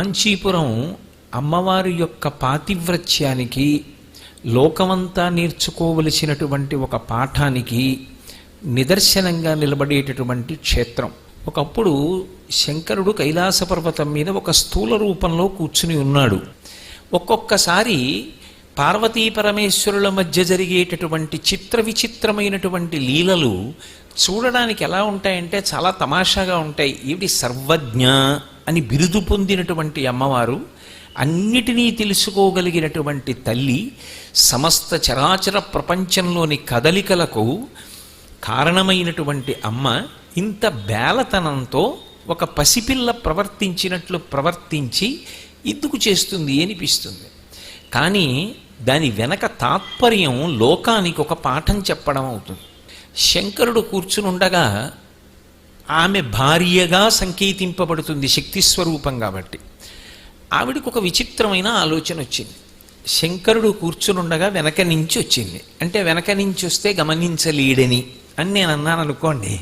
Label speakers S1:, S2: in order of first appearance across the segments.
S1: కాంచీపురం అమ్మవారి యొక్క పాతివ్రత్యానికి, లోకమంతా నేర్చుకోవలసినటువంటి ఒక పాఠానికి నిదర్శనంగా నిలబడేటటువంటి క్షేత్రం. ఒకప్పుడు శంకరుడు కైలాస పర్వతం మీద ఒక స్థూల రూపంలో కూర్చుని ఉన్నాడు. ఒక్కొక్కసారి పార్వతీ పరమేశ్వరుల మధ్య జరిగేటటువంటి చిత్ర విచిత్రమైనటువంటి లీలలు చూడడానికి ఎలా ఉంటాయంటే చాలా తమాషాగా ఉంటాయి. ఏమిటి సర్వజ్ఞ అని బిరుదు పొందినటువంటి అమ్మవారు, అన్నిటినీ తెలుసుకోగలిగినటువంటి తల్లి, సమస్త చరాచర ప్రపంచంలోని కదలికలకు కారణమైనటువంటి అమ్మ ఇంత బేలతనంతో ఒక పసిపిల్ల ప్రవర్తించినట్లు ప్రవర్తించి ఎందుకు చేస్తుంది అనిపిస్తుంది. కానీ దాని వెనక తాత్పర్యం లోకానికి ఒక పాఠం చెప్పడం అవుతుంది. శంకరుడు కూర్చునుండగా ఆమె భార్యగా సంకేతింపబడుతుంది, శక్తి స్వరూపం కాబట్టి. ఆవిడకు ఒక విచిత్రమైన ఆలోచన వచ్చింది. శంకరుడు కూర్చునుండగా వెనక నుంచి వచ్చింది అంటే వెనక నుంచి వస్తే గమనించలేడని అని నేను అన్నాను అనుకోండి.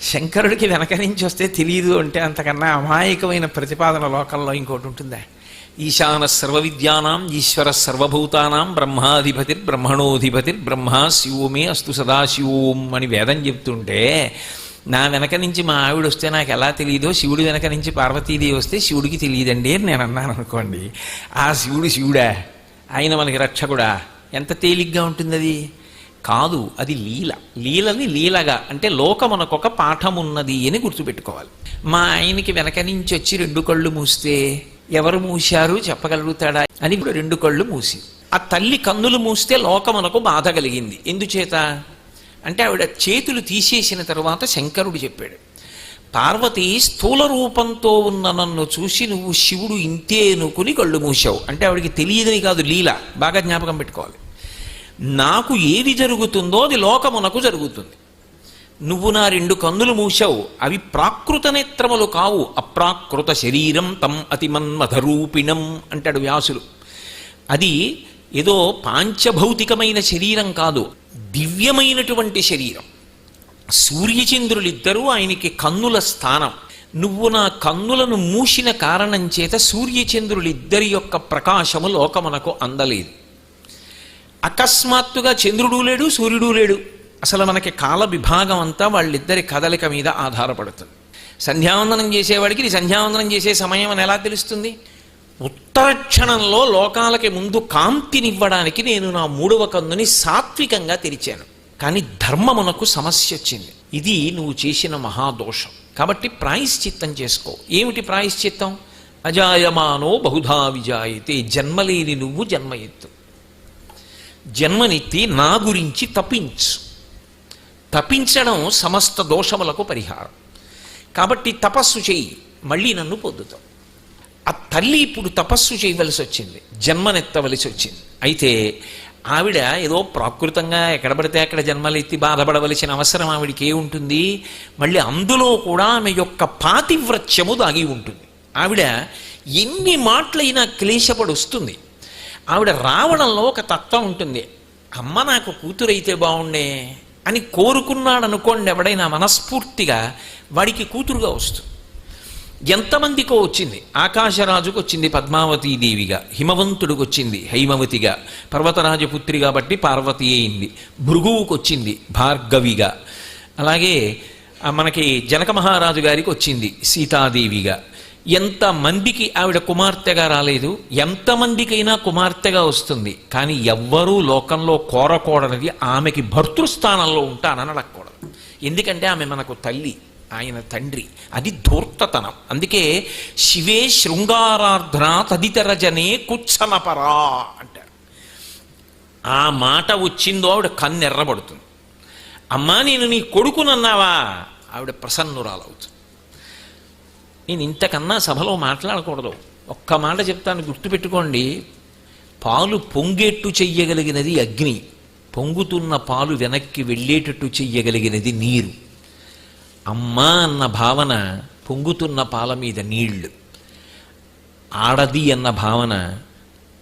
S1: శంకరుడికి వెనక నుంచి వస్తే తెలియదు అంటే అంతకన్నా అమాయకమైన ప్రతిపాదన లోకంలో ఇంకోటి ఉంటుందా? ఈశాన సర్వ విద్యానాం ఈశ్వర సర్వభూతానాం బ్రహ్మాధిపతిర్ బ్రహ్మణోధిపతిర్ బ్రహ్మ శివోమే అస్తు సదాశివోం అని వేదం చెప్తుంటే, నా వెనక నుంచి మా ఆవిడ వస్తే నాకు ఎలా తెలియదో, శివుడి వెనక నుంచి పార్వతీదేవి వస్తే శివుడికి తెలియదండి అని నేను అన్నాను అనుకోండి. ఆ శివుడు శివుడా, ఆయన మనకి రక్షకుడా, ఎంత తేలిగ్గా ఉంటుంది అది? కాదు, అది లీల. లీలని లీలగా అంటే లోకమునకొక పాఠం ఉన్నది అని గుర్తుపెట్టుకోవాలి. మా ఆయనకి వెనక నుంచి వచ్చి రెండు కళ్ళు మూస్తే ఎవరు మూశారు చెప్పగలుగుతాడా అని ఇప్పుడు రెండు కళ్ళు మూసి, ఆ తల్లి కన్నులు మూస్తే లోకమునకు బాధ కలిగింది. ఎందుచేత అంటే ఆవిడ చేతులు తీసేసిన తరువాత శంకరుడు చెప్పాడు, పార్వతి స్థూల రూపంతో ఉన్న నన్ను చూసి నువ్వు శివుడు ఇంతే అనుకుని కళ్ళు మూసావు అంటే ఆవిడికి తెలియదని కాదు, లీల. బాగా జ్ఞాపకం పెట్టుకోవాలి. నాకు ఏది జరుగుతుందో అది లోకమునకు జరుగుతుంది. నువ్వు నా రెండు కన్నులు మూసావు, అవి ప్రాకృత నేత్రములు కావు, అప్రాకృత శరీరం తం అతిమన్మథరూపిణం అంటాడు వ్యాసుడు. అది ఏదో పాంచభౌతికమైన శరీరం కాదు, దివ్యమైనటువంటి శరీరం. సూర్యచంద్రులిద్దరూ ఆయనకి కన్నుల స్థానం. నువ్వు నా కన్నులను మూసిన కారణం చేత సూర్యచంద్రులిద్దరి యొక్క ప్రకాశము లోకమునకు అందలేదు. అకస్మాత్తుగా చంద్రుడు లేడు, సూర్యుడు లేడు. అసలు మనకి కాల విభాగం అంతా వాళ్ళిద్దరి కదలిక మీద ఆధారపడుతుంది. సంధ్యావందనం చేసేవాడికి ఇది సంధ్యావందనం చేసే సమయం అని ఎలా తెలుస్తుంది? ఉత్తర క్షణంలో లోకాలకి ముందు కాంతినివ్వడానికి నేను నా మూడవ కన్నుని సాత్వికంగా తెరిచాను. కానీ ధర్మమునకు సమస్య వచ్చింది. ఇది నువ్వు చేసిన మహాదోషం. కాబట్టి ప్రాయశ్చిత్తం చేసుకో. ఏమిటి ప్రాయశ్చిత్తం? అజాయమానో బహుధా విజాయతే, జన్మలేని నువ్వు జన్మ ఎత్తు. జన్మనెత్తి నా గురించి తపించు. తపించడం సమస్త దోషములకు పరిహారం. కాబట్టి తపస్సు చేయి, మళ్ళీ నన్ను పొందుతావు. ఆ తల్లి ఇప్పుడు తపస్సు చేయవలసి వచ్చింది, జన్మనెత్తవలసి వచ్చింది. అయితే ఆవిడ ఏదో ప్రాకృతంగా ఎక్కడ పడితే అక్కడ జన్మలెత్తి బాధపడవలసిన అవసరం ఆవిడికి ఏముంటుంది? మళ్ళీ అందులో కూడా ఆమె యొక్క పాతివ్రత్యము దాగి ఉంటుంది. ఆవిడ ఎన్ని మాటలైనా క్లేశపడి వస్తుంది. ఆవిడ రావడంలో ఒక తత్వం ఉంటుంది. అమ్మ నాకు కూతురైతే బాగుండే అని కోరుకున్నాడు అనుకోండి ఎవడైనా మనస్ఫూర్తిగా, వాడికి కూతురుగా వస్తుంది. ఎంతమందికో వచ్చింది. ఆకాశరాజుకు వచ్చింది పద్మావతీదేవిగా, హిమవంతుడికి వచ్చింది హైమవతిగా, పర్వతరాజపుత్రి కాబట్టి పార్వతి అయింది. భృగువుకు వచ్చింది భార్గవిగా, అలాగే మనకి జనక మహారాజు గారికి వచ్చింది సీతాదేవిగా. ఎంతమందికి ఆవిడ కుమార్తెగా రాలేదు? ఎంతమందికైనా కుమార్తెగా వస్తుంది. కానీ ఎవ్వరూ లోకంలో కోరకూడనిది ఆమెకి భర్తృస్థానంలో ఉంటానని అడగకూడదు. ఎందుకంటే ఆమె మనకు తల్లి, ఆయన తండ్రి. అది ధూర్తతనం. అందుకే శివే శృంగారార్ధ్ర తదితరజనే కుచ్చనపరా అంటారు. ఆ మాట వచ్చిందో ఆవిడ కన్నెర్రబడుతుంది. అమ్మా నేను నీ కొడుకునన్నావా? ఆవిడ ప్రసన్నురాలవుతుంది. నేను ఇంతకన్నా సభలో మాట్లాడకూడదు. ఒక్క మాట చెప్తాను, గుర్తుపెట్టుకోండి. పాలు పొంగేట్టు చెయ్యగలిగినది అగ్ని, పొంగుతున్న పాలు వెనక్కి వెళ్ళేటట్టు చెయ్యగలిగినది నీరు. అమ్మ అన్న భావన పొంగుతున్న పాల మీద నీళ్లు, ఆడది అన్న భావన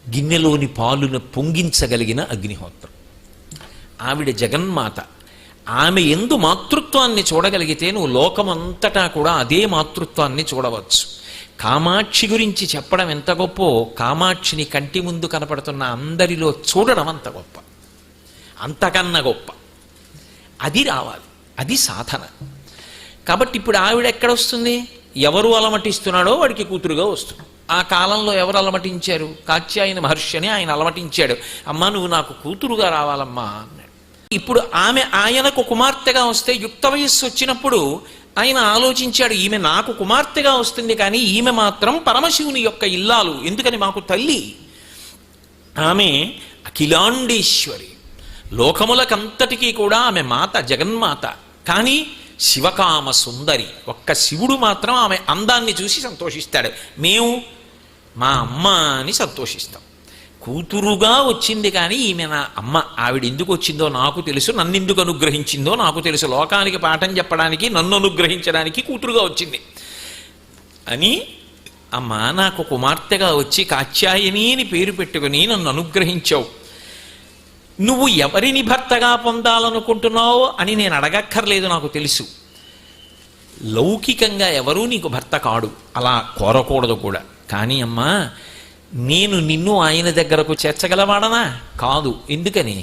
S1: గిన్నెలోని పాలును పొంగించగలిగిన అగ్నిహోత్రం. ఆవిడ జగన్మాత. ఆమె యందు మాతృత్వాన్ని చూడగలిగితే నువ్వు లోకమంతటా కూడా అదే మాతృత్వాన్ని చూడవచ్చు. కామాక్షి గురించి చెప్పడం ఎంత గొప్పో కామాక్షిని కంటి ముందు కనపడుతున్న అందరిలో చూడడం అంత గొప్ప, అంతకన్నా గొప్ప. అది రావాలి, అది సాధన. కాబట్టి ఇప్పుడు ఆవిడ ఎక్కడొస్తుంది? ఎవరు అలమటిస్తున్నాడో వాడికి కూతురుగా వస్తుంది. ఆ కాలంలో ఎవరు అలమటించారు? కాత్యాయన మహర్షి అని ఆయన అలమటించాడు. అమ్మా నువ్వు నాకు కూతురుగా రావాలమ్మా అన్నాడు. ఇప్పుడు ఆమె ఆయనకు కుమార్తెగా వస్తే యుక్త వయస్సు వచ్చినప్పుడు ఆయన ఆలోచించాడు, ఈమె నాకు కుమార్తెగా వస్తుంది కానీ ఈమె మాత్రం పరమశివుని యొక్క ఇల్లాలు, ఎందుకని మాకు తల్లి. ఆమె అఖిలాండేశ్వరి, లోకములకంతటికీ కూడా ఆమె మాత, జగన్మాత. కానీ శివకామ సుందరి. ఒక్క శివుడు మాత్రం ఆమె అందాన్ని చూసి సంతోషిస్తాడు. మేము మా అమ్మ అని సంతోషిస్తాం. కూతురుగా వచ్చింది కానీ ఈమె నా అమ్మ. ఆవిడ ఎందుకు వచ్చిందో నాకు తెలుసు, నన్ను ఎందుకు అనుగ్రహించిందో నాకు తెలుసు, లోకానికి పాఠం చెప్పడానికి, నన్ను అనుగ్రహించడానికి కూతురుగా వచ్చింది అని, అమ్మ నాకు కుమార్తెగా వచ్చి కాత్యాయని అని పేరు పెట్టుకుని నన్ను అనుగ్రహించావు. నువ్వు ఎవరిని భర్తగా పొందాలనుకుంటున్నావు అని నేను అడగక్కర్లేదు, నాకు తెలుసు. లౌకికంగా ఎవరూ నీకు భర్త కాడు, అలా కోరకూడదు కూడా. కానీ అమ్మా నేను నిన్ను ఆయన దగ్గరకు చేర్చగలవాడనా? కాదు. ఎందుకని?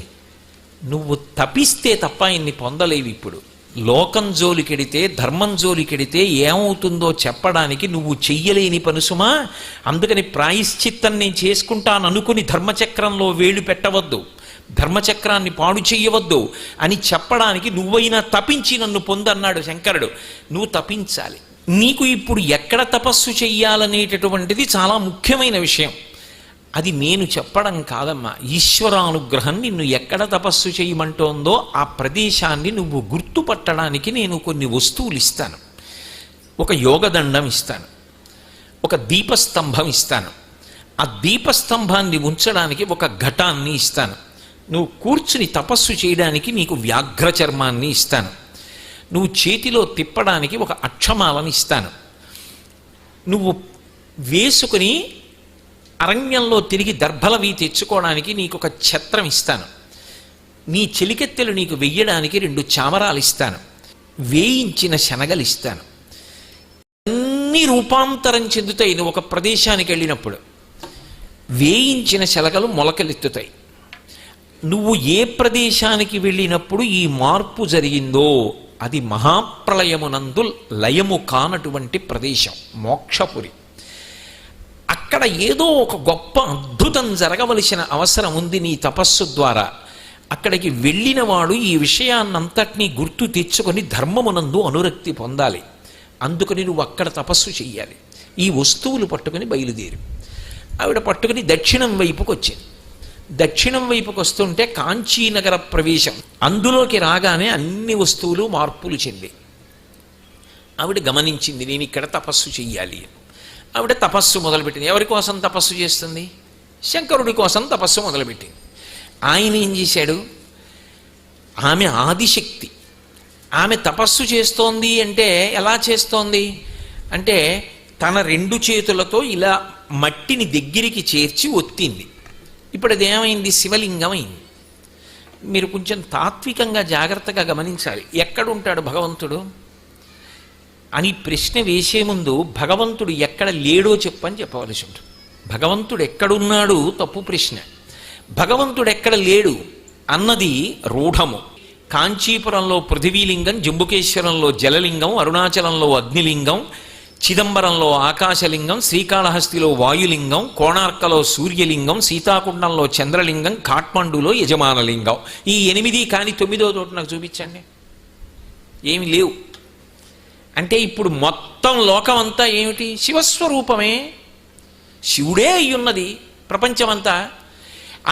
S1: నువ్వు తపిస్తే తప్ప ఆయన్ని పొందలేవు. ఇప్పుడు లోకం జోలికెడితే, ధర్మం జోలికెడితే ఏమవుతుందో చెప్పడానికి నువ్వు చెయ్యలేని పనుసుమా. అందుకని ప్రాయశ్చిత్తం నేను చేసుకుంటాననుకుని ధర్మచక్రంలో వేలు పెట్టవద్దు, ధర్మచక్రాన్ని పాడు చెయ్యవద్దు అని చెప్పడానికి నువ్వైనా తపించి నన్ను పొందన్నాడు శంకరుడు. నువ్వు తపించాలి. నీకు ఇప్పుడు ఎక్కడ తపస్సు చెయ్యాలనేటటువంటిది చాలా ముఖ్యమైన విషయం. అది నేను చెప్పడం కాదమ్మా, ఈశ్వరానుగ్రహం నిన్ను ఎక్కడ తపస్సు చేయమంటోందో ఆ ప్రదేశాన్ని నువ్వు గుర్తుపట్టడానికి నేను కొన్ని వస్తువులు ఇస్తాను. ఒక యోగదండం ఇస్తాను, ఒక దీపస్తంభం ఇస్తాను, ఆ దీపస్తంభాన్ని ఉంచడానికి ఒక ఘటాన్ని ఇస్తాను, నువ్వు కూర్చుని తపస్సు చేయడానికి నీకు వ్యాఘ్ర చర్మాన్ని ఇస్తాను, నువ్వు చేతిలో తిప్పడానికి ఒక అక్షమాలని ఇస్తాను, నువ్వు వేసుకుని అరణ్యంలో తిరిగి దర్భలవి తెచ్చుకోవడానికి నీకు ఒక ఛత్రం ఇస్తాను, నీ చెలికెత్తెలు నీకు వెయ్యడానికి 2 చామరాలు ఇస్తాను, వేయించిన శనగలు ఇస్తాను. అన్ని రూపాంతరం చెందుతాయి. నువ్వు ఒక ప్రదేశానికి వెళ్ళినప్పుడు వేయించిన శనగలు మొలకలెత్తుతాయి. నువ్వు ఏ ప్రదేశానికి వెళ్ళినప్పుడు ఈ మార్పు జరిగిందో అది మహాప్రళయమునందు లయము కానటువంటి ప్రదేశం మోక్షపురి. అక్కడ ఏదో ఒక గొప్ప అద్భుతం జరగవలసిన అవసరం ఉంది నీ తపస్సు ద్వారా. అక్కడికి వెళ్ళినవాడు ఈ విషయాన్నంతటినీ గుర్తు తెచ్చుకొని ధర్మమునందు అనురక్తి పొందాలి. అందుకని నువ్వు అక్కడ తపస్సు చెయ్యాలి. ఈ వస్తువులు పట్టుకుని బయలుదేరి ఆవిడ పట్టుకుని దక్షిణం వైపుకి వచ్చింది. దక్షిణం వైపుకి వస్తుంటే కాంచీనగర ప్రవేశం. అందులోకి రాగానే అన్ని వస్తువులు మార్పులు చెంది ఆవిడ గమనించింది, నేను ఇక్కడ తపస్సు చెయ్యాలి. ఆవిడ తపస్సు మొదలుపెట్టింది. ఎవరి కోసం తపస్సు చేస్తుంది? శంకరుడి కోసం తపస్సు మొదలుపెట్టింది. ఆయన ఏం చేశాడు? ఆమె ఆదిశక్తి. ఆమె తపస్సు చేస్తోంది అంటే ఎలా చేస్తోంది అంటే తన 2 చేతులతో ఇలా మట్టిని దగ్గరికి చేర్చి ఒత్తింది. ఇప్పుడు అదేమైంది? శివలింగం అయింది. మీరు కొంచెం తాత్వికంగా జాగ్రత్తగా గమనించాలి. ఎక్కడుంటాడు భగవంతుడు అని ప్రశ్న వేసే ముందు భగవంతుడు ఎక్కడ లేడో చెప్పని చెప్పవలసి ఉంటుంది. భగవంతుడు ఎక్కడున్నాడు తప్పు ప్రశ్న. భగవంతుడు ఎక్కడ లేడు అన్నది రూఢము. కాంచీపురంలో పృథివీలింగం, జంబుకేశ్వరంలో జలలింగం, అరుణాచలంలో అగ్నిలింగం, చిదంబరంలో ఆకాశలింగం, శ్రీకాళహస్తిలో వాయులింగం, కోణార్కలో సూర్యలింగం, సీతాకుండంలో చంద్రలింగం, కాఠ్మండూలో యజమానలింగం. ఈ 8 కానీ 9వ చోటు నాకు చూపించండి. ఏమి లేవు. అంటే ఇప్పుడు మొత్తం లోకం అంతా ఏమిటి? శివస్వరూపమే. శివుడే అయ్యున్నది ప్రపంచమంతా.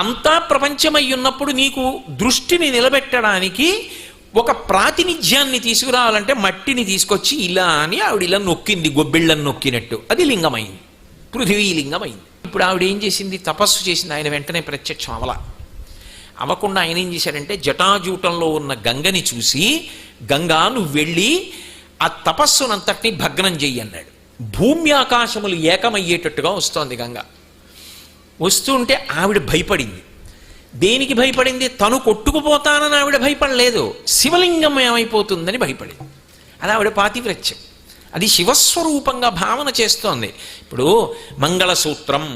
S1: అంతా ప్రపంచమై ఉన్నప్పుడు నీకు దృష్టిని నిలబెట్టడానికి ఒక ప్రాతినిధ్యాన్ని తీసుకురావాలంటే మట్టిని తీసుకొచ్చి ఇలా అని ఆవిడ ఇలా నొక్కింది, గొబ్బిళ్ళని నొక్కినట్టు. అది లింగమైంది, పృథివీలింగమైంది. ఇప్పుడు ఆవిడ ఏం చేసింది? తపస్సు చేసింది. ఆయన వెంటనే ప్రత్యక్షం అవ్వకుండా ఆయన ఏం చేశాడంటే జటాజూటంలో ఉన్న గంగని చూసి, గంగా నువ్వు వెళ్ళి ఆ తపస్సునంతటినీ భగ్నం చెయ్యి అన్నాడు. భూమి ఆకాశములు ఏకమయ్యేటట్టుగా వస్తోంది గంగ. వస్తుంటే ఆవిడ భయపడింది. దేనికి భయపడింది? తను కొట్టుకుపోతానని ఆవిడ భయపడలేదు, శివలింగం ఏమైపోతుందని భయపడింది. అది ఆవిడ పాతివ్రత్యం. అది శివస్వరూపంగా భావన చేస్తోంది. ఇప్పుడు మంగళసూత్రం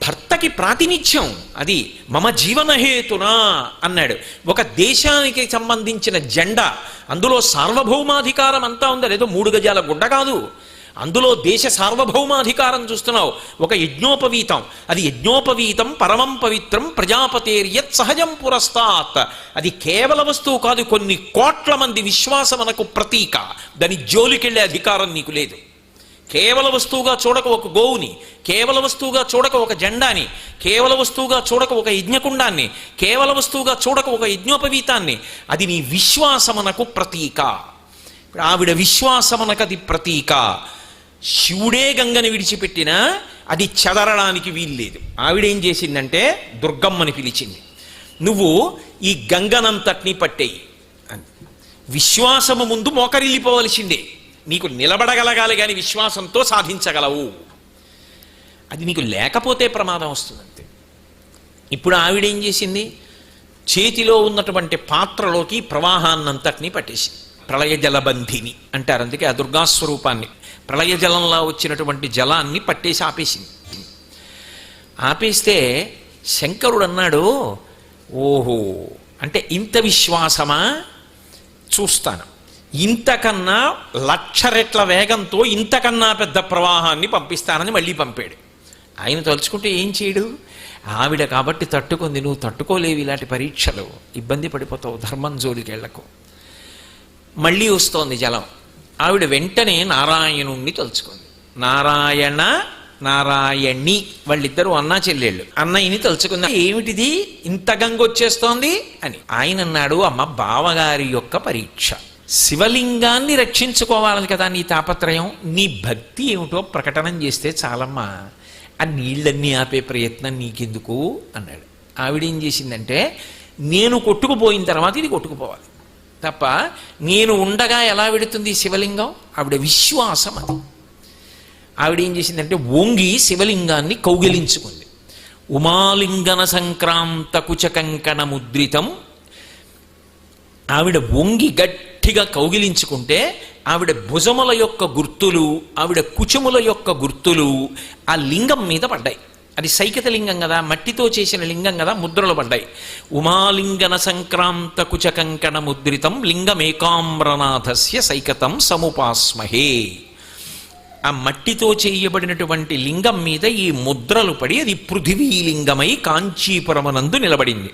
S1: భర్తకి ప్రాతినిధ్యం, అది మమ జీవనహేతునా అన్నాడు. ఒక దేశానికి సంబంధించిన జెండా, అందులో సార్వభౌమాధికారం అంతా ఉంది. అదేదో 3 గజాల గుడ్డ కాదు, అందులో దేశ సార్వభౌమాధికారం చూస్తున్నావు. ఒక యజ్ఞోపవీతం, అది యజ్ఞోపవీతం పరమం పవిత్రం ప్రజాపతేర్యత్ సహజం పురస్తాత్. అది కేవల వస్తువు కాదు, కొన్ని కోట్ల మంది విశ్వాసమునకు ప్రతీక. దాని జోలికెళ్ళే అధికారం నీకు లేదు. కేవల వస్తువుగా చూడక ఒక గోవుని, కేవల వస్తువుగా చూడక ఒక జెండాని, కేవల వస్తువుగా చూడక ఒక యజ్ఞకుండాన్ని, కేవల వస్తువుగా చూడక ఒక యజ్ఞోపవీతాన్ని. అది నీ విశ్వాసమునకు ప్రతీక. ఆవిడ విశ్వాసమునకు అది ప్రతీక. శివుడే గంగని విడిచిపెట్టినా అది చెదరడానికి వీల్లేదు. ఆవిడేం చేసిందంటే దుర్గమ్మని పిలిచింది, నువ్వు ఈ గంగనంతటినీ పట్టేయి అని. విశ్వాసము ముందు మోకరిల్లిపోవలసిందే. నీకు నిలబడగలగాలి కానీ విశ్వాసంతో సాధించగలవు. అది నీకు లేకపోతే ప్రమాదం వస్తుందంతే. ఇప్పుడు ఆవిడేం చేసింది, చేతిలో ఉన్నటువంటి పాత్రలోకి ప్రవాహాన్నంతటినీ పట్టేసింది. ప్రళయ జలబంధిని అంటారు, అందుకే ఆ దుర్గాస్వరూపాన్ని. ప్రళయ జలంలో వచ్చినటువంటి జలాన్ని పట్టేసి ఆపేసింది. ఆపేస్తే శంకరుడు అన్నాడు, ఓహో అంటే ఇంత విశ్వాసమా, చూస్తాను. ఇంతకన్నా 1,00,000 రెట్ల వేగంతో ఇంతకన్నా పెద్ద ప్రవాహాన్ని పంపిస్తానని మళ్ళీ పంపాడు. ఆయన తలుచుకుంటే ఏం చేయడు, ఆవిడ కాబట్టి తట్టుకుంది. నువ్వు తట్టుకోలేవు ఇలాంటి పరీక్షలు, ఇబ్బంది పడిపోతావు, ధర్మం జోలికి వెళ్ళకు. మళ్ళీ వస్తోంది జలం. ఆవిడ వెంటనే నారాయణుణ్ణి తలుచుకుంది. నారాయణ నారాయణి, వాళ్ళిద్దరూ అన్నా చెల్లెళ్ళు. అన్నయ్యని తలుచుకుంది. ఏమిటిది ఇంత గంగ వచ్చేస్తోంది అని. ఆయన అన్నాడు, అమ్మ బావగారి యొక్క పరీక్ష. శివలింగాన్ని రక్షించుకోవాలని కదా నీ తాపత్రయం, నీ భక్తి ఏమిటో ప్రకటనం చేస్తే చాలమ్మా, ఆ నీళ్ళన్నీ ఆపే ప్రయత్నం నీకెందుకు అన్నాడు. ఆవిడేం చేసిందంటే, నేను కొట్టుకుపోయిన తర్వాత ఇది కొట్టుకుపోవాలి తప్ప నేను ఉండగా ఎలా వెడుతుంది శివలింగం. ఆవిడ విశ్వాసం అది. ఆవిడేం చేసిందంటే వంగి శివలింగాన్ని కౌగిలించుకుంది. ఉమాలింగన సంక్రాంత కుచకంకణ ముద్రితం. ఆవిడ వంగి గట్టిగా కౌగిలించుకుంటే ఆవిడ భుజముల యొక్క గుర్తులు, ఆవిడ కుచముల యొక్క గుర్తులు ఆ లింగం మీద పడ్డాయి. అది సైకత లింగం కదా, మట్టితో చేసిన లింగం కదా, ముద్రలు పడ్డాయి. ఉమాలింగన సంక్రాంత కుచకంకణ ముద్రితం లింగమేకామ్రనాథస్య సైకతం సముపాస్మహే. ఆ మట్టితో చేయబడినటువంటి లింగం మీద ఈ ముద్రలు పడి అది పృథివీలింగమై కాంచీపురమునందు నిలబడింది.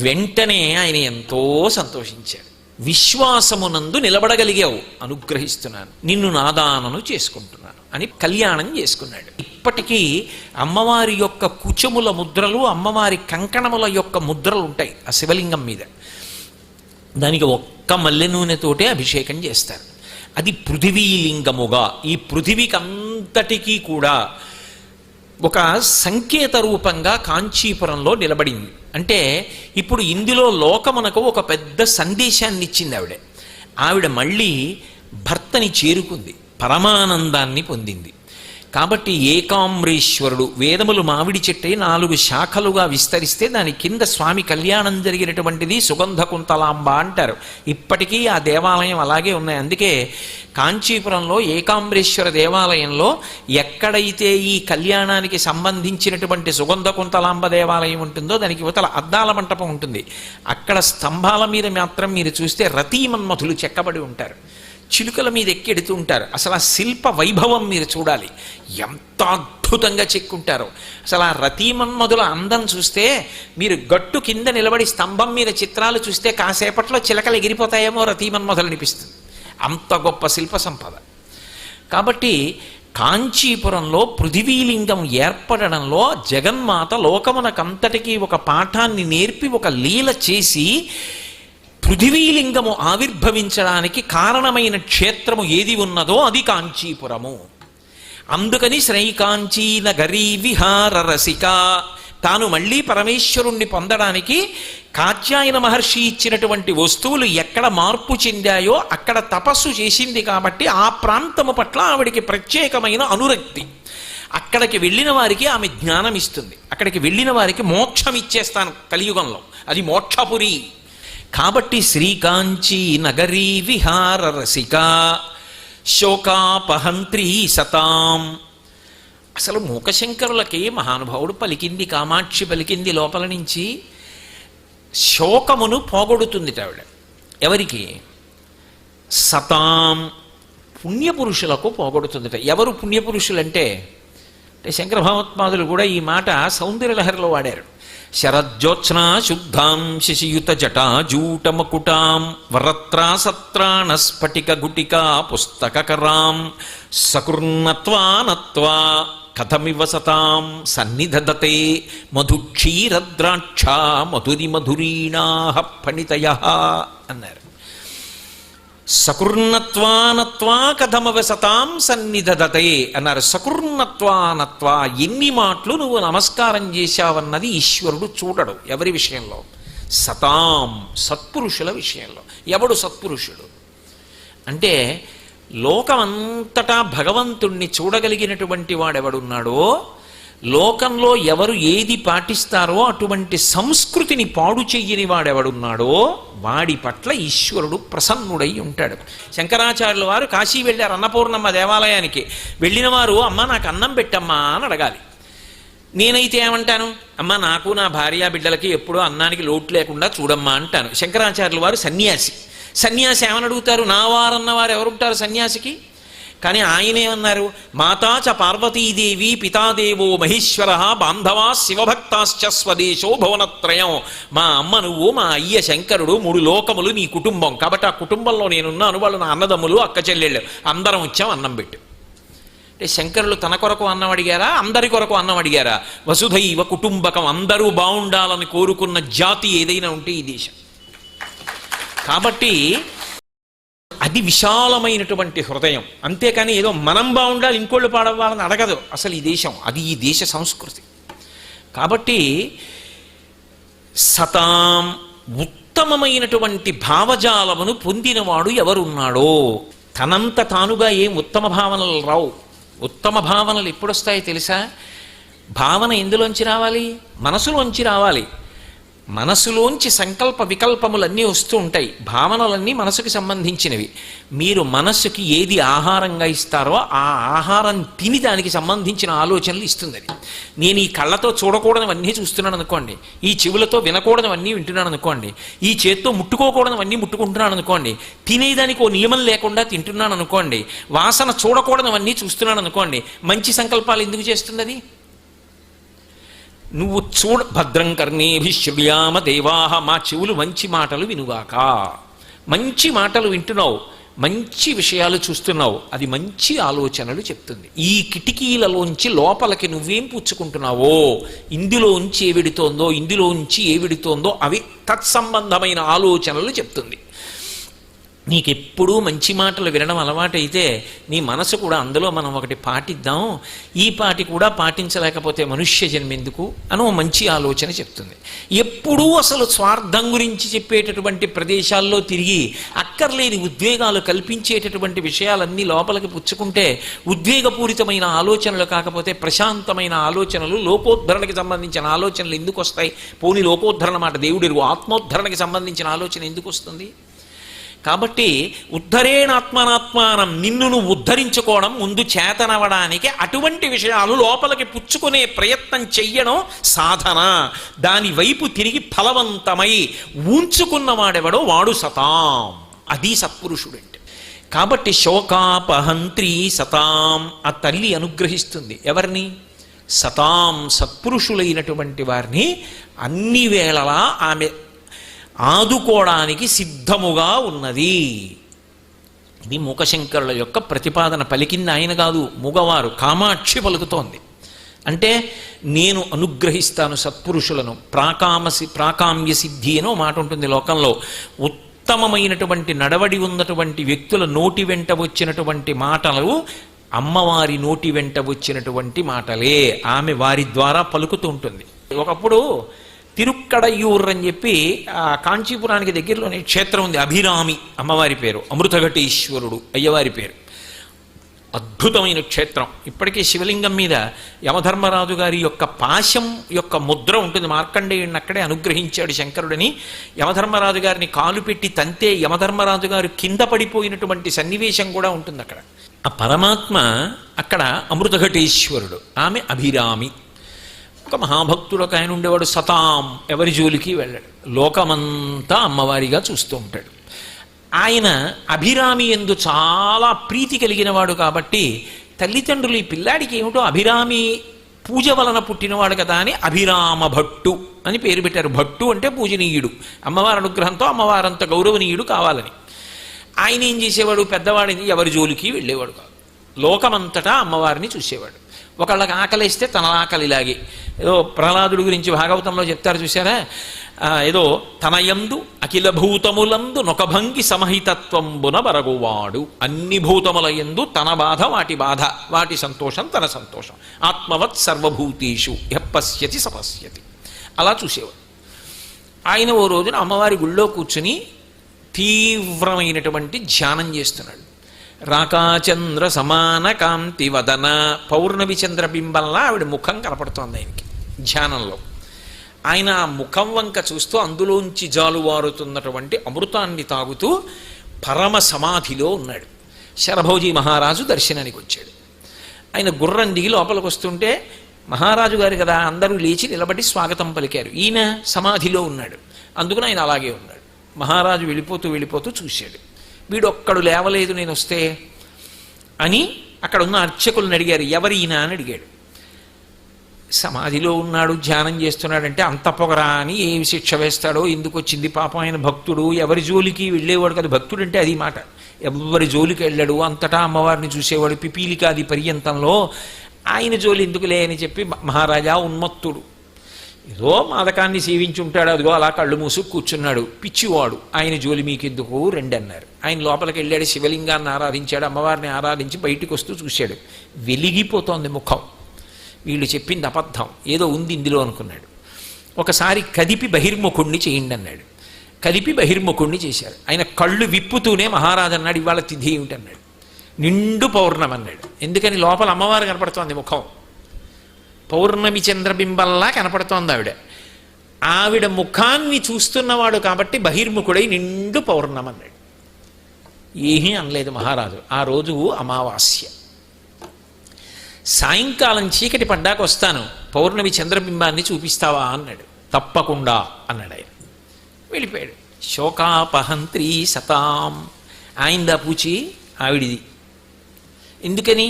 S1: వెంటనే ఆయన ఎంతో సంతోషించాడు. విశ్వాసమునందు నిలబడగలిగావు, అనుగ్రహిస్తున్నాను, నిన్ను నాదానను చేసుకుంటున్నాను అని కళ్యాణం చేసుకున్నాడు. ఇప్పటికీ అమ్మవారి యొక్క కుచముల ముద్రలు, అమ్మవారి కంకణముల యొక్క ముద్రలు ఉంటాయి ఆ శివలింగం మీద. దానికి ఒక్క మల్లె నూనెతోటే అభిషేకం చేస్తారు. అది పృథివీలింగముగా ఈ పృథివీకి అంతటికీ కూడా ఒక సంకేత రూపంగా కాంచీపురంలో నిలబడింది. అంటే ఇప్పుడు ఇందులో లోకమునకు ఒక పెద్ద సందేశాన్ని ఇచ్చింది ఆవిడ. ఆవిడ మళ్ళీ భర్తని చేరుకుంది, పరమానందాన్ని పొందింది. కాబట్టి ఏకామ్రేశ్వరుడు, వేదములు మామిడి చెట్టై 4 శాఖలుగా విస్తరిస్తే దాని కింద స్వామి కళ్యాణం జరిగినటువంటిది సుగంధ కుంతలాంబ అంటారు. ఇప్పటికీ ఆ దేవాలయం అలాగే ఉన్నాయి. అందుకే కాంచీపురంలో ఏకాంబరేశ్వర దేవాలయంలో ఎక్కడైతే ఈ కళ్యాణానికి సంబంధించినటువంటి సుగంధ కుంతలాంబ దేవాలయం ఉంటుందో దానికి యువతల అద్దాల మంటపం ఉంటుంది. అక్కడ స్తంభాల మీద మాత్రం మీరు చూస్తే రతీమన్మధులు చెక్కబడి ఉంటారు, చిలుకల మీద ఎక్కెడుతూ ఉంటారు. అసలు ఆ శిల్ప వైభవం మీరు చూడాలి, ఎంత అద్భుతంగా చెక్కుంటారో. అసలు ఆ రతీమన్మధుల అందం చూస్తే మీరు గట్టు కింద నిలబడి స్తంభం మీద చిత్రాలు చూస్తే కాసేపట్లో చిలకలు ఎగిరిపోతాయేమో రతీమన్మధులు అనిపిస్తుంది, అంత గొప్ప శిల్ప సంపద. కాబట్టి కాంచీపురంలో పృథివీలింగం ఏర్పడడంలో జగన్మాత లోకమునకంతటికీ ఒక పాఠాన్ని నేర్పి ఒక లీల చేసి పృథివీలింగము ఆవిర్భవించడానికి కారణమైన క్షేత్రము ఏది ఉన్నదో అది కాంచీపురము. అందుకని శ్రీకాంచీ నగరీ విహార రసిక, తాను మళ్ళీ పరమేశ్వరుణ్ణి పొందడానికి కాత్యాయన మహర్షి ఇచ్చినటువంటి వస్తువులు ఎక్కడ మార్పు చెందాయో అక్కడ తపస్సు చేసింది కాబట్టి ఆ ప్రాంతము పట్ల ఆవిడికి ప్రత్యేకమైన అనురక్తి. అక్కడికి వెళ్ళిన వారికి ఆమె జ్ఞానం ఇస్తుంది, అక్కడికి వెళ్ళిన వారికి మోక్షం ఇచ్చేస్తాను కలియుగంలో, అది మోక్షపురి. కాబట్టి శ్రీకాంచీ నగరీ విహార రసిక, శోకాపహంత్రీ సతాం. అసలు మూకశంకరులకి మహానుభావుడు పలికింది, కామాక్షి పలికింది లోపల నుంచి, శోకమును పోగొడుతుంది ఆవిడ. ఎవరికి? సతాం, పుణ్యపురుషులకు పోగొడుతుందిట. ఎవరు పుణ్యపురుషులంటే శంకర భగవత్పాదులు కూడా ఈ మాట సౌందర్యలహరిలో వాడారు. శరజ్యోత్స్నా శుద్ధాం శశియుత జటాజూటమకుటాం వరత్రాసత్రాణ స్ఫటిక గుటికా పుస్తకరాం సకృన్నత్వా నత్వా కథమివ సతాం సన్నిధదతే మధుక్షీరద్రాక్ష మధురి మధురీణాః ఫణితయః అన్నారు. సకృన్నత్వానత్వా కథమవ సతాం సన్నిధదతే అన్నారు. సకృన్నత్వానత్వా, ఎన్ని మాటలు నువ్వు నమస్కారం చేశావన్నది ఈశ్వరుడు చూడడు. ఎవరి విషయంలో? సతాం, సత్పురుషుల విషయంలో. ఎవడు సత్పురుషుడు అంటే లోకమంతటా భగవంతుణ్ణి చూడగలిగినటువంటి వాడెవడున్నాడో, లోకంలో ఎవరు ఏది పాటిస్తారో అటువంటి సంస్కృతిని పాడు చెయ్యని వాడెవడున్నాడో వాడి పట్ల ఈశ్వరుడు ప్రసన్నుడై ఉంటాడు. శంకరాచార్యుల వారు కాశీ వెళ్ళారు అన్నపూర్ణమ్మ దేవాలయానికి. వెళ్ళిన వారు అమ్మ నాకు అన్నం పెట్టమ్మా అని అడగాలి. నేనైతే ఏమంటాను? అమ్మ నాకు నా భార్యా బిడ్డలకి ఎప్పుడూ అన్నానికి లోటు లేకుండా చూడమ్మా అంటాను. శంకరాచార్యుల వారు సన్యాసి. సన్యాసి ఏమని అడుగుతారు? నా వారన్నవారు ఎవరుంటారు సన్యాసికి? కానీ ఆయనేమన్నారు? మాతా చ పార్వతీదేవి పితాదేవో మహేశ్వర బాంధవా శివభక్తాశ్చ స్వదేశో భువనత్రయం. మా అమ్మ నువ్వు, మా అయ్య శంకరుడు, 3 లోకములు నీ కుటుంబం. కాబట్టి ఆ కుటుంబంలో నేనున్నాను, వాళ్ళు నా అన్నదమ్ములు అక్క చెల్లెళ్ళు, అందరం వచ్చాం అన్నం పెట్టు. అంటే శంకరులు తన కొరకు అన్నం అడిగారా, అందరి కొరకు అన్నం అడిగారా? వసుధైవ కుటుంబకం, అందరూ బాగుండాలని కోరుకున్న జాతి ఏదైనా ఉంటే ఈ దేశం. కాబట్టి అది విశాలమైనటువంటి హృదయం. అంతేకాని ఏదో మనం బాగుండాలి ఇంకోళ్ళు పాడవ్వాలని అడగదు అసలు ఈ దేశం. అది ఈ దేశ సంస్కృతి. కాబట్టి సతాం, ఉత్తమమైనటువంటి భావజాలమును పొందినవాడు ఎవరున్నాడో, తనంత తానుగా ఏం ఉత్తమ భావనలు రావు. ఉత్తమ భావనలు ఎప్పుడొస్తాయో తెలుసా? భావన ఎందులోంచి రావాలి? మనసులోంచి రావాలి. మనసులోంచి సంకల్ప వికల్పములన్నీ వస్తూ ఉంటాయి. భావనలన్నీ మనసుకి సంబంధించినవి. మీరు మనస్సుకి ఏది ఆహారంగా ఇస్తారో ఆ ఆహారం తిని దానికి సంబంధించిన ఆలోచనలు ఇస్తుంది అది. నేను ఈ కళ్ళతో చూడకూడనివన్నీ చూస్తున్నాను అనుకోండి, ఈ చెవులతో వినకూడనివన్నీ వింటున్నాను అనుకోండి, ఈ చేత్తో ముట్టుకోకూడనివన్నీ ముట్టుకుంటున్నాను అనుకోండి, తినేదానికి ఓ నియమం లేకుండా తింటున్నాను అనుకోండి, వాసన చూడకూడనివన్నీ చూస్తున్నాను అనుకోండి, మంచి సంకల్పాలు ఎందుకు చేస్తుంది అది? నువ్వు భద్రం కర్ణేభి శ్రుయామ దేవాహ, మా చెవులు మంచి మాటలు వినుగాక. మంచి మాటలు వింటున్నావు, మంచి విషయాలు చూస్తున్నావు, అది మంచి ఆలోచనలు చెప్తుంది. ఈ కిటికీలలోంచి లోపలికి నువ్వేం పుచ్చుకుంటున్నావో, ఇందులోంచి ఏ విడుతోందో, ఇందులోంచి ఏ విడుతోందో అవి తత్సంబంధమైన ఆలోచనలు చెప్తుంది. నీకెప్పుడూ మంచి మాటలు వినడం అలవాటైతే నీ మనసు కూడా అందులో మనం ఒకటి పాటిద్దాం, ఈ పాటి కూడా పాటించలేకపోతే మనుష్య జన్మెందుకు అని ఓ మంచి ఆలోచన చెప్తుంది. ఎప్పుడూ అసలు స్వార్థం గురించి చెప్పేటటువంటి ప్రదేశాల్లో తిరిగి అక్కర్లేని ఉద్వేగాలు కల్పించేటటువంటి విషయాలన్నీ లోపలికి పుచ్చుకుంటే ఉద్వేగపూరితమైన ఆలోచనలు కాకపోతే ప్రశాంతమైన ఆలోచనలు, లోకోద్ధరణకి సంబంధించిన ఆలోచనలు ఎందుకు వస్తాయి? పోనీ లోకోద్ధరణ మాట దేవుడిరు, ఆత్మోద్ధరణకి సంబంధించిన ఆలోచన ఎందుకు వస్తుంది? కాబట్టి ఉద్ధరేణాత్మనాత్మానం, నిన్ను నువ్వు ఉద్ధరించుకోవడం, ముందు చేతనవడానికి అటువంటి విషయాలు లోపలికి పుచ్చుకునే ప్రయత్నం చెయ్యడం సాధన. దాని వైపు తిరిగి ఫలవంతమై ఉంచుకున్నవాడెవడో వాడు సతాం. అది సత్పురుషుడంటే. కాబట్టి శోకాపహంత్రీ సతాం, ఆ తల్లి అనుగ్రహిస్తుంది ఎవరిని? సతాం, సత్పురుషులైనటువంటి వారిని అన్ని వేళలా ఆమె ఆదుకోవడానికి సిద్ధముగా ఉన్నది. ఇది మూకశంకరుల యొక్క ప్రతిపాదన. పలికింది ఆయన కాదు, మూగవారు కామాక్షి పలుకుతోంది. అంటే నేను అనుగ్రహిస్తాను సత్పురుషులను. ప్రాకామ్య సిద్ధి అనో మాట ఉంటుంది లోకంలో. ఉత్తమమైనటువంటి నడవడి ఉన్నటువంటి వ్యక్తుల నోటి వెంట వచ్చినటువంటి మాటలు అమ్మవారి నోటి వెంట వచ్చినటువంటి మాటలే. ఆమె వారి ద్వారా పలుకుతూ ఉంటుంది. ఒకప్పుడు తిరుక్కడయ్యూర్ అని చెప్పి కాంచీపురానికి దగ్గరలోనే క్షేత్రం ఉంది. అభిరామి అమ్మవారి పేరు, అమృతఘటేశ్వరుడు అయ్యవారి పేరు. అద్భుతమైన క్షేత్రం. ఇప్పటికీ శివలింగం మీద యమధర్మరాజు గారి యొక్క పాశం యొక్క ముద్ర ఉంటుంది. మార్కండేయుడిని అక్కడే అనుగ్రహించాడు శంకరుడిని. యమధర్మరాజు గారిని కాలు పెట్టి తంతే యమధర్మరాజు గారు కింద పడిపోయినటువంటి సన్నివేశం కూడా ఉంటుంది అక్కడ. ఆ పరమాత్మ అక్కడ అమృతఘటేశ్వరుడు, ఆమె అభిరామి. ఒక మహాభక్తుడు ఒక ఆయన ఉండేవాడు, సతాం, ఎవరి జోలికి వెళ్ళాడు, లోకమంతా అమ్మవారిగా చూస్తూ ఉంటాడు. ఆయన అభిరామి యందు చాలా ప్రీతి కలిగిన వాడు కాబట్టి తల్లిదండ్రులు ఈ పిల్లాడికి ఏమిటో అభిరామి పూజ వలన పుట్టినవాడు కదా అని అభిరామ భట్టు అని పేరు పెట్టారు. భట్టు అంటే పూజనీయుడు, అమ్మవారి అనుగ్రహంతో అమ్మవారంత గౌరవనీయుడు కావాలని. ఆయన ఏం చేసేవాడు, పెద్దవాడిని ఎవరి జోలికి వెళ్ళేవాడు కాదు, లోకమంతటా అమ్మవారిని చూసేవాడు. ఒకళ్ళకి ఆకలిస్తే తన ఆకలిలాగే, ఏదో ప్రహ్లాదుడి గురించి భాగవతంలో చెప్తారు చూసారా, ఏదో తనయందు అఖిల భూతములందు నొకభంగి సమహితత్వంబున బరగువాడు, అన్ని భూతముల యందు తన బాధ వాటి బాధ, వాటి సంతోషం తన సంతోషం, ఆత్మవత్ సర్వభూతేషు యఃపశ్యతి సపశ్యతి, అలా చూసేవాడు. ఆయన ఓ రోజున అమ్మవారి గుళ్ళో కూర్చుని తీవ్రమైనటువంటి ధ్యానం చేస్తున్నాడు. రాకాచంద్ర సమాన కాంతి వదన, పౌర్ణమి చంద్రబింబంలా ఆవిడ ముఖం కనపడుతోంది ఆయనకి ధ్యానంలో. ఆయన ఆ ముఖం వంక చూస్తూ అందులోంచి జాలువారుతున్నటువంటి అమృతాన్ని తాగుతూ పరమ సమాధిలో ఉన్నాడు. శరభోజీ మహారాజు దర్శనానికి వచ్చాడు. ఆయన గుర్రం దిగి లోపలికి వస్తుంటే మహారాజు గారు కదా, అందరూ లేచి నిలబడి స్వాగతం పలికారు. ఈయన సమాధిలో ఉన్నాడు, అందుకని ఆయన అలాగే ఉన్నాడు. మహారాజు వెళ్ళిపోతూ చూశాడు. వీడొక్కడు లేవలేదు నేను వస్తే అని అక్కడ ఉన్న అర్చకులను అడిగారు, ఎవరైనా అని అడిగాడు. సమాధిలో ఉన్నాడు, ధ్యానం చేస్తున్నాడంటే అంత పొగరా అని ఏమి శిక్ష వేస్తాడో, ఎందుకు వచ్చింది పాపం, ఆయన భక్తుడు, ఎవరి జోలికి వెళ్ళేవాడు కదా, భక్తుడు అంటే అది మాట, ఎవరి జోలికి వెళ్ళాడు, అంతటా అమ్మవారిని చూసేవాడు, పిపీలికాది పర్యంతంలో, ఆయన జోలి ఎందుకులే అని చెప్పి మహారాజా ఉన్మత్తుడు, ఏదో మాదకాన్ని సేవించి ఉంటాడు, అదిగో అలా కళ్ళు మూసు కూర్చున్నాడు, పిచ్చివాడు, ఆయన జోలి మీకెందుకు రండి అన్నారు. ఆయన లోపలికి వెళ్ళాడు, శివలింగాన్ని ఆరాధించాడు, అమ్మవారిని ఆరాధించి బయటికి వస్తూ చూశాడు, వెలిగిపోతోంది ముఖం. వీళ్ళు చెప్పింది అబద్ధం, ఏదో ఉంది ఇందులో అనుకున్నాడు. ఒకసారి కదిపి బహిర్ముఖుణ్ణి చేయండి అన్నాడు. కదిపి బహిర్ముఖుణ్ణి చేశారు. ఆయన కళ్ళు విప్పుతూనే మహారాజు అన్నాడు, ఇవాళ తిథి ఏమిటన్నాడు. నిండు పౌర్ణమి అన్నాడు. ఎందుకని, లోపల అమ్మవారు కనపడుతోంది, ముఖం పౌర్ణమి చంద్రబింబంలా కనపడుతోంది ఆవిడ. ఆవిడ ముఖాన్ని చూస్తున్నవాడు కాబట్టి బహిర్ముఖుడై నిండు పౌర్ణమి అన్నాడు. ఏమీ అనలేదు మహారాజు. ఆ రోజు అమావాస్య. సాయంకాలం చీకటి పడ్డాక వస్తాను, పౌర్ణమి చంద్రబింబాన్ని చూపిస్తావా అన్నాడు. తప్పకుండా అన్నాడు ఆయన. వెళ్ళిపోయాడు. శోకాపహంత్రీ సతాం, ఆయిందా పూచి ఆవిడిది. ఎందుకని,